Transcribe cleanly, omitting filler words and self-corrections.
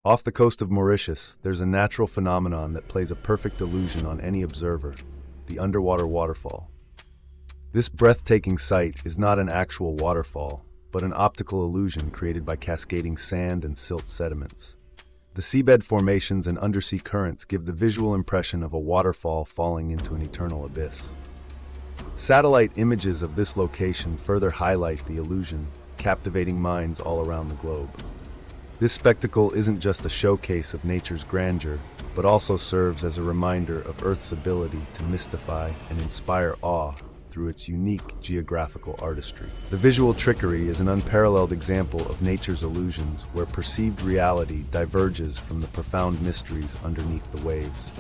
Off the coast of Mauritius, there's a natural phenomenon that plays a perfect illusion on any observer: the underwater waterfall. This breathtaking sight is not an actual waterfall, but an optical illusion created by cascading sand and silt sediments. The seabed formations and undersea currents give the visual impression of a waterfall falling into an eternal abyss. Satellite images of this location further highlight the illusion, captivating minds all around the globe. This spectacle isn't just a showcase of nature's grandeur, but also serves as a reminder of Earth's ability to mystify and inspire awe through its unique geographical artistry. The visual trickery is an unparalleled example of nature's illusions, where perceived reality diverges from the profound mysteries underneath the waves.